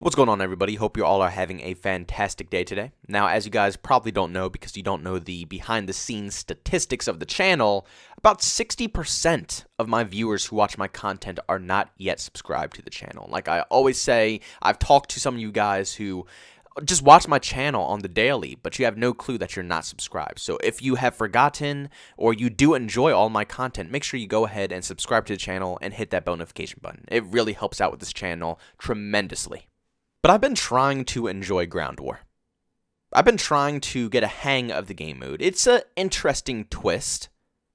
What's going on, everybody? Hope you all are having a fantastic day today. Now, as you guys probably don't know because you don't know the behind-the-scenes statistics of the channel, about 60% of my viewers who watch my content are not yet subscribed to the channel. Like I always say, I've talked to some of you guys who just watch my channel on the daily, but you have no clue that you're not subscribed. So if you have forgotten or you do enjoy all my content, make sure you go ahead and subscribe to the channel and hit that bell notification button. It really helps out with this channel tremendously. But I've been trying to enjoy Ground War. I've been trying to get a hang of the game mode. It's an interesting twist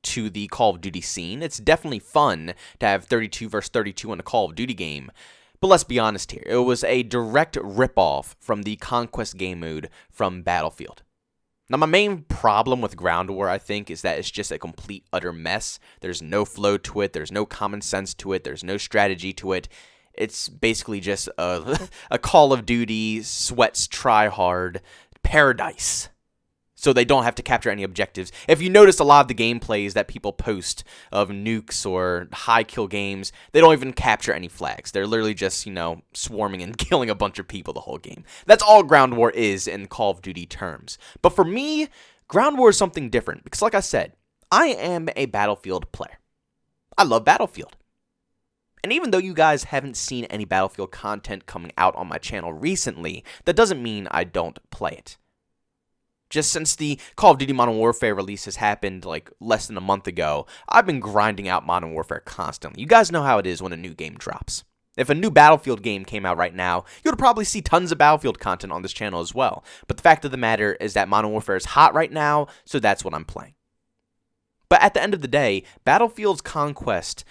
to the Call of Duty scene. It's definitely fun to have 32 versus 32 in a Call of Duty game. But let's be honest here. It was a direct ripoff from the Conquest game mode from Battlefield. Now, my main problem with Ground War, I think, is that it's just a complete, utter mess. There's no flow to it. There's no common sense to it. There's no strategy to it. It's basically just a Call of Duty sweats try hard paradise. So they don't have to capture any objectives. If you notice a lot of the gameplays that people post of nukes or high kill games, they don't even capture any flags. They're literally just, swarming and killing a bunch of people the whole game. That's all Ground War is in Call of Duty terms. But for me, Ground War is something different because, like I said, I am a Battlefield player. I love Battlefield. And even though you guys haven't seen any Battlefield content coming out on my channel recently, that doesn't mean I don't play it. Just since the Call of Duty Modern Warfare release has happened like less than a month ago, I've been grinding out Modern Warfare constantly. You guys know how it is when a new game drops. If a new Battlefield game came out right now, you would probably see tons of Battlefield content on this channel as well. But the fact of the matter is that Modern Warfare is hot right now, so that's what I'm playing. But at the end of the day, Battlefield's Conquest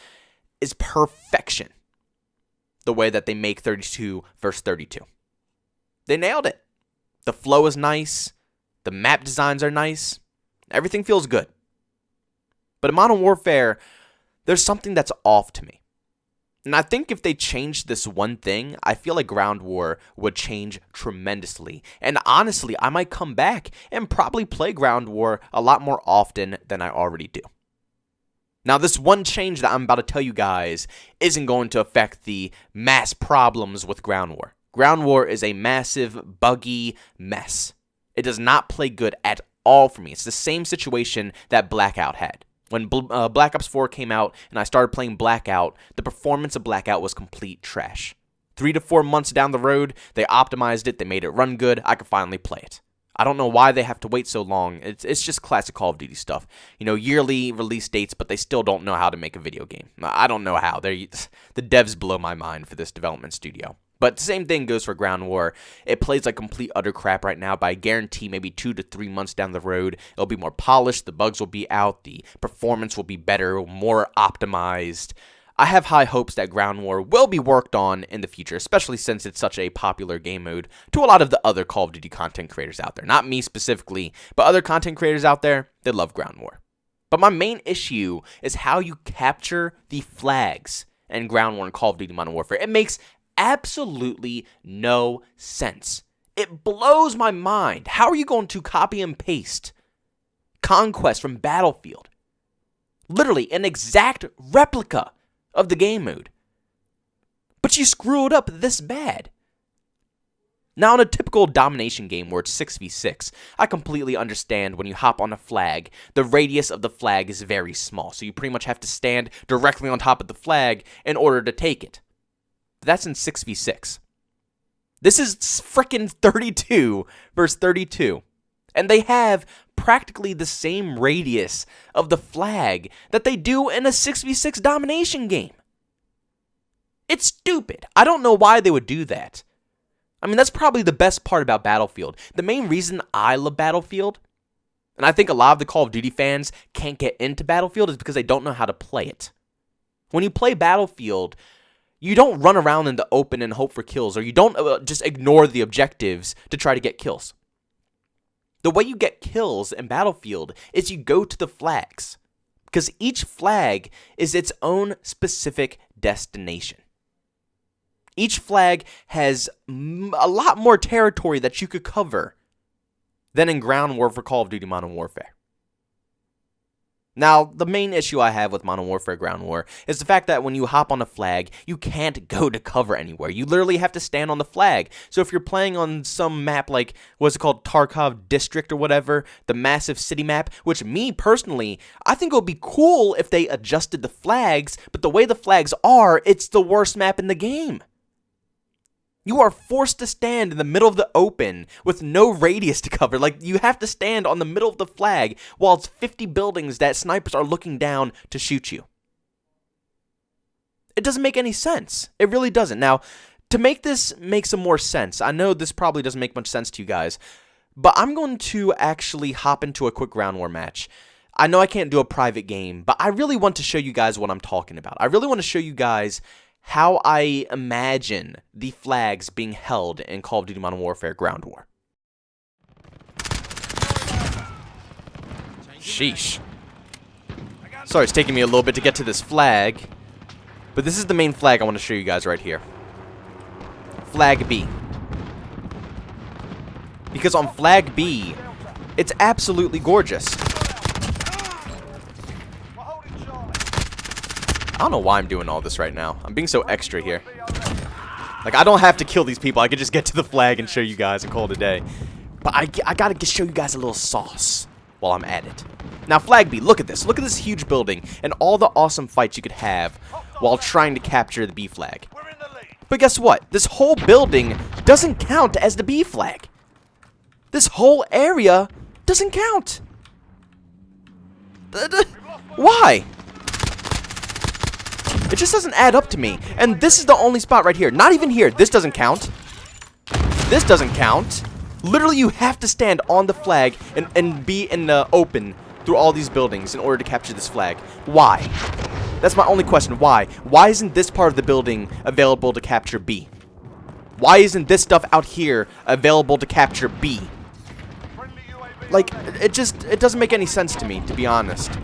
is perfection. The way that they make 32 versus 32. They nailed it. The flow is nice. The map designs are nice. Everything feels good. But in Modern Warfare, there's something that's off to me. And I think if they changed this one thing, I feel like Ground War would change tremendously. And honestly, I might come back and probably play Ground War a lot more often than I already do. Now, this one change that I'm about to tell you guys isn't going to affect the mass problems with Ground War. Ground War is a massive, buggy mess. It does not play good at all for me. It's the same situation that Blackout had. When Black Ops 4 came out and I started playing Blackout, the performance of Blackout was complete trash. 3 to 4 months down the road, they optimized it, they made it run good, I could finally play it. I don't know why they have to wait so long. It's just classic Call of Duty stuff. Yearly release dates, but they still don't know how to make a video game. I don't know how. The devs blow my mind for this development studio. But the same thing goes for Ground War. It plays like complete utter crap right now, but I guarantee maybe 2 to 3 months down the road, it'll be more polished, the bugs will be out, the performance will be better, more optimized. I have high hopes that Ground War will be worked on in the future, especially since it's such a popular game mode to a lot of the other Call of Duty content creators out there. Not me specifically, but other content creators out there, they love Ground War. But my main issue is how you capture the flags in Ground War and Call of Duty Modern Warfare. It makes absolutely no sense. It blows my mind. How are you going to copy and paste Conquest from Battlefield? Literally an exact replica of the game mode. But you screw it up this bad. Now, in a typical domination game where it's 6v6, I completely understand when you hop on a flag, the radius of the flag is very small, so you pretty much have to stand directly on top of the flag in order to take it. But that's in 6v6. This is frickin' 32 versus 32. And they have practically the same radius of the flag that they do in a 6v6 domination game. It's stupid. I don't know why they would do that. I mean, that's probably the best part about Battlefield. The main reason I love Battlefield, and I think a lot of the Call of Duty fans can't get into Battlefield, is because they don't know how to play it. When you play Battlefield, you don't run around in the open and hope for kills, or you don't just ignore the objectives to try to get kills. The way you get kills in Battlefield is you go to the flags, because each flag is its own specific destination. Each flag has a lot more territory that you could cover than in Ground War for Call of Duty Modern Warfare. Now, the main issue I have with Modern Warfare Ground War is the fact that when you hop on a flag, you can't go to cover anywhere. You literally have to stand on the flag. So if you're playing on some map like, what's it called, Tarkov District or whatever, the massive city map, which me personally, I think it would be cool if they adjusted the flags, but the way the flags are, it's the worst map in the game. You are forced to stand in the middle of the open with no radius to cover. Like, you have to stand on the middle of the flag while it's 50 buildings that snipers are looking down to shoot you. It doesn't make any sense. It really doesn't. Now, to make this make some more sense, I know this probably doesn't make much sense to you guys, but I'm going to actually hop into a quick ground war match. I know I can't do a private game, but I really want to show you guys what I'm talking about. I really want to show you guys how I imagine the flags being held in Call of Duty Modern Warfare Ground War. Sheesh. Sorry, it's taking me a little bit to get to this flag, but this is the main flag I want to show you guys right here. Flag B. Because on Flag B, it's absolutely gorgeous. I don't know why I'm doing all this right now. I'm being so extra here. Like, I don't have to kill these people. I could just get to the flag and show you guys and call it a day. But I gotta show you guys a little sauce while I'm at it. Now, Flag B, look at this. Look at this huge building and all the awesome fights you could have while trying to capture the B flag. But guess what? This whole building doesn't count as the B flag. This whole area doesn't count. Why? It just doesn't add up to me. And this is the only spot right here. Not even here. This doesn't count. This doesn't count. Literally, you have to stand on the flag and be in the open through all these buildings in order to capture this flag. Why? That's my only question. Why? Why isn't this part of the building available to capture B? Why isn't this stuff out here available to capture B? Like, it doesn't make any sense to me, to be honest.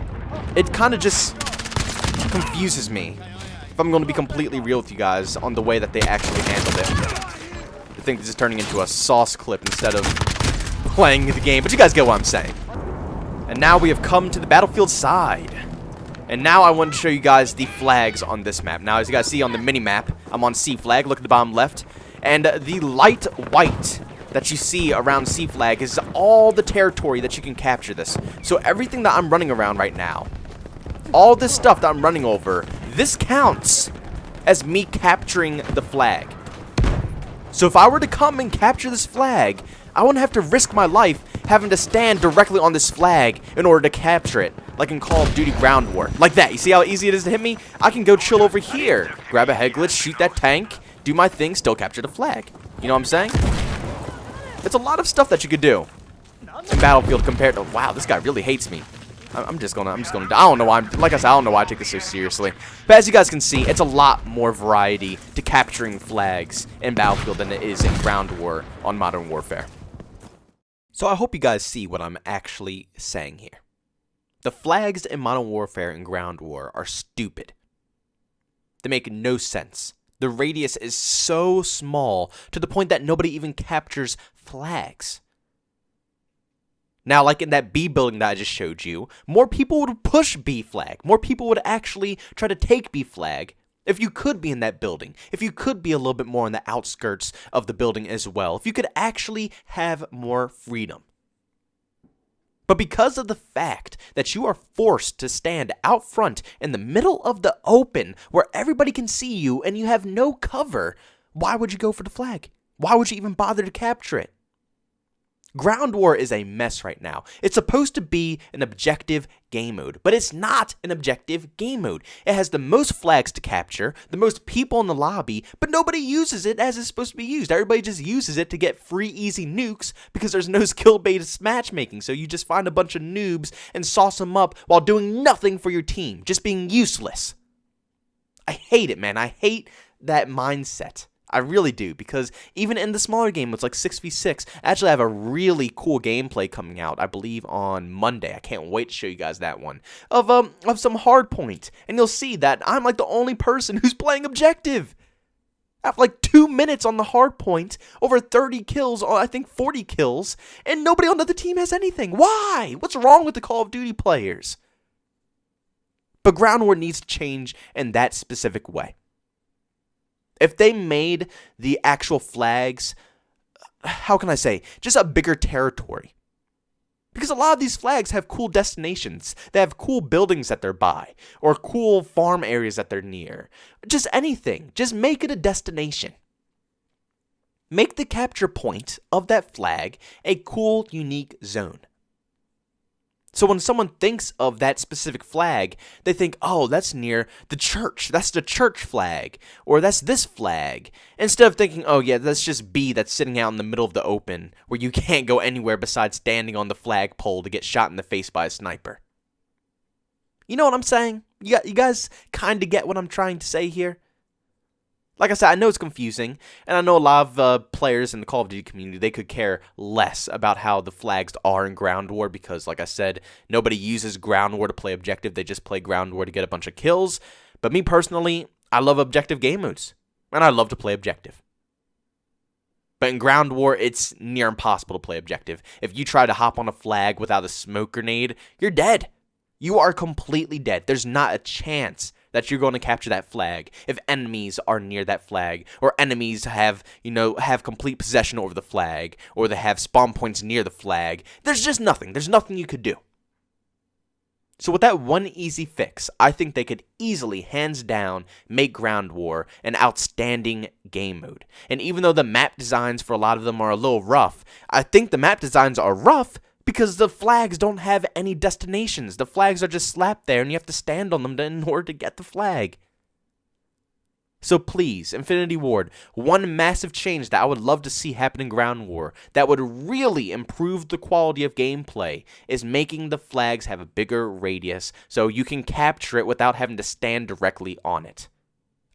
It kind of just confuses me, if I'm going to be completely real with you guys, on the way that they actually handled it. I think this is turning into a sauce clip instead of playing the game, but you guys get what I'm saying. And now we have come to the battlefield side. And now I want to show you guys the flags on this map. Now, as you guys see on the mini-map, I'm on C flag. Look at the bottom left. And the light white that you see around C flag is all the territory that you can capture this. So everything that I'm running around right now, all this stuff that I'm running over, this counts as me capturing the flag. So if I were to come and capture this flag, I wouldn't have to risk my life having to stand directly on this flag in order to capture it, like in Call of Duty Ground War. Like that. You see how easy it is to hit me? I can go chill over here, grab a head glitch, shoot that tank, do my thing, still capture the flag. You know what I'm saying? It's a lot of stuff that you could do in Battlefield compared to, wow, this guy really hates me. I'm just gonna, I don't know why, like I said, I don't know why I take this so seriously. But as you guys can see, it's a lot more variety to capturing flags in Battlefield than it is in Ground War on Modern Warfare. So I hope you guys see what I'm actually saying here. The flags in Modern Warfare and Ground War are stupid. They make no sense. The radius is so small to the point that nobody even captures flags. Now, like in that B building that I just showed you, more people would push B flag. More people would actually try to take B flag if you could be in that building. If you could be a little bit more on the outskirts of the building as well. If you could actually have more freedom. But because of the fact that you are forced to stand out front in the middle of the open where everybody can see you and you have no cover, why would you go for the flag? Why would you even bother to capture it? Ground War is a mess right now. It's supposed to be an objective game mode, but it's not an objective game mode. It has the most flags to capture, the most people in the lobby, but nobody uses it as it's supposed to be used. Everybody just uses it to get free, easy nukes because there's no skill-based matchmaking, so you just find a bunch of noobs and sauce them up while doing nothing for your team, just being useless. I hate it, man. I hate that mindset. I really do, because even in the smaller game, it's like 6v6. Actually, I have a really cool gameplay coming out, I believe, on Monday. I can't wait to show you guys that one. Of some hardpoint. And you'll see that I'm like the only person who's playing objective. I have like 2 minutes on the hardpoint, over 30 kills, or I think 40 kills, and nobody on the other team has anything. Why? What's wrong with the Call of Duty players? But ground war needs to change in that specific way. If they made the actual flags, how can I say, just a bigger territory. Because a lot of these flags have cool destinations. They have cool buildings that they're by, or cool farm areas that they're near. Just anything. Just make it a destination. Make the capture point of that flag a cool, unique zone. So when someone thinks of that specific flag, they think, oh, that's near the church. That's the church flag. Or that's this flag. Instead of thinking, oh, yeah, that's just B that's sitting out in the middle of the open where you can't go anywhere besides standing on the flagpole to get shot in the face by a sniper. You know what I'm saying? You guys kind of get what I'm trying to say here? Like I said, I know it's confusing, and I know a lot of players in the Call of Duty community, they could care less about how the flags are in Ground War because, like I said, nobody uses Ground War to play objective. They just play Ground War to get a bunch of kills. But me personally, I love objective game modes, and I love to play objective. But in Ground War, it's near impossible to play objective. If you try to hop on a flag without a smoke grenade, you're dead. You are completely dead. There's not a chance that you're going to capture that flag if enemies are near that flag, or enemies have complete possession over the flag, or they have spawn points near the flag. There's just nothing. There's nothing you could do. So with that one easy fix, I think they could easily, hands down, make Ground War an outstanding game mode. And even though the map designs for a lot of them are a little rough, I think the map designs are rough because the flags don't have any destinations. The flags are just slapped there, and you have to stand on them in order to get the flag. So please, Infinity Ward, one massive change that I would love to see happen in Ground War that would really improve the quality of gameplay is making the flags have a bigger radius so you can capture it without having to stand directly on it.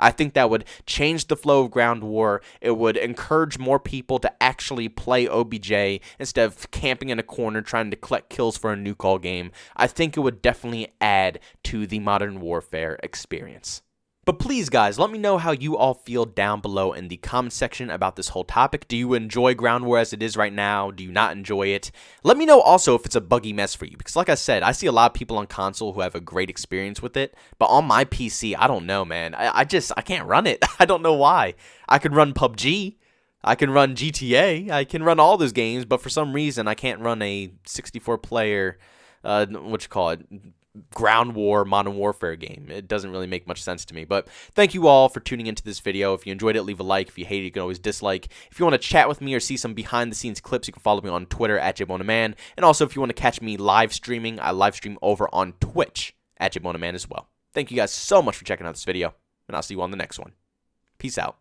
I think that would change the flow of Ground War. It would encourage more people to actually play OBJ instead of camping in a corner trying to collect kills for a new call game. I think it would definitely add to the Modern Warfare experience. But please, guys, let me know how you all feel down below in the comment section about this whole topic. Do you enjoy Ground War as it is right now? Do you not enjoy it? Let me know also if it's a buggy mess for you, because like I said, I see a lot of people on console who have a great experience with it, but on my PC, I don't know, man. I can't run it. I don't know why. I can run PUBG. I can run GTA. I can run all those games, but for some reason, I can't run a 64-player, Ground War Modern Warfare game. It doesn't really make much sense to me. But thank you all for tuning into this video. If you enjoyed it, leave a like. If you hate it, you can always dislike. If you want to chat with me or see some behind the scenes clips, you can follow me on Twitter at JbowenDaMan. And also, if you want to catch me live streaming, I live stream over on Twitch at JbowenDaMan as well. Thank you guys so much for checking out this video, and I'll see you on the next one. Peace out.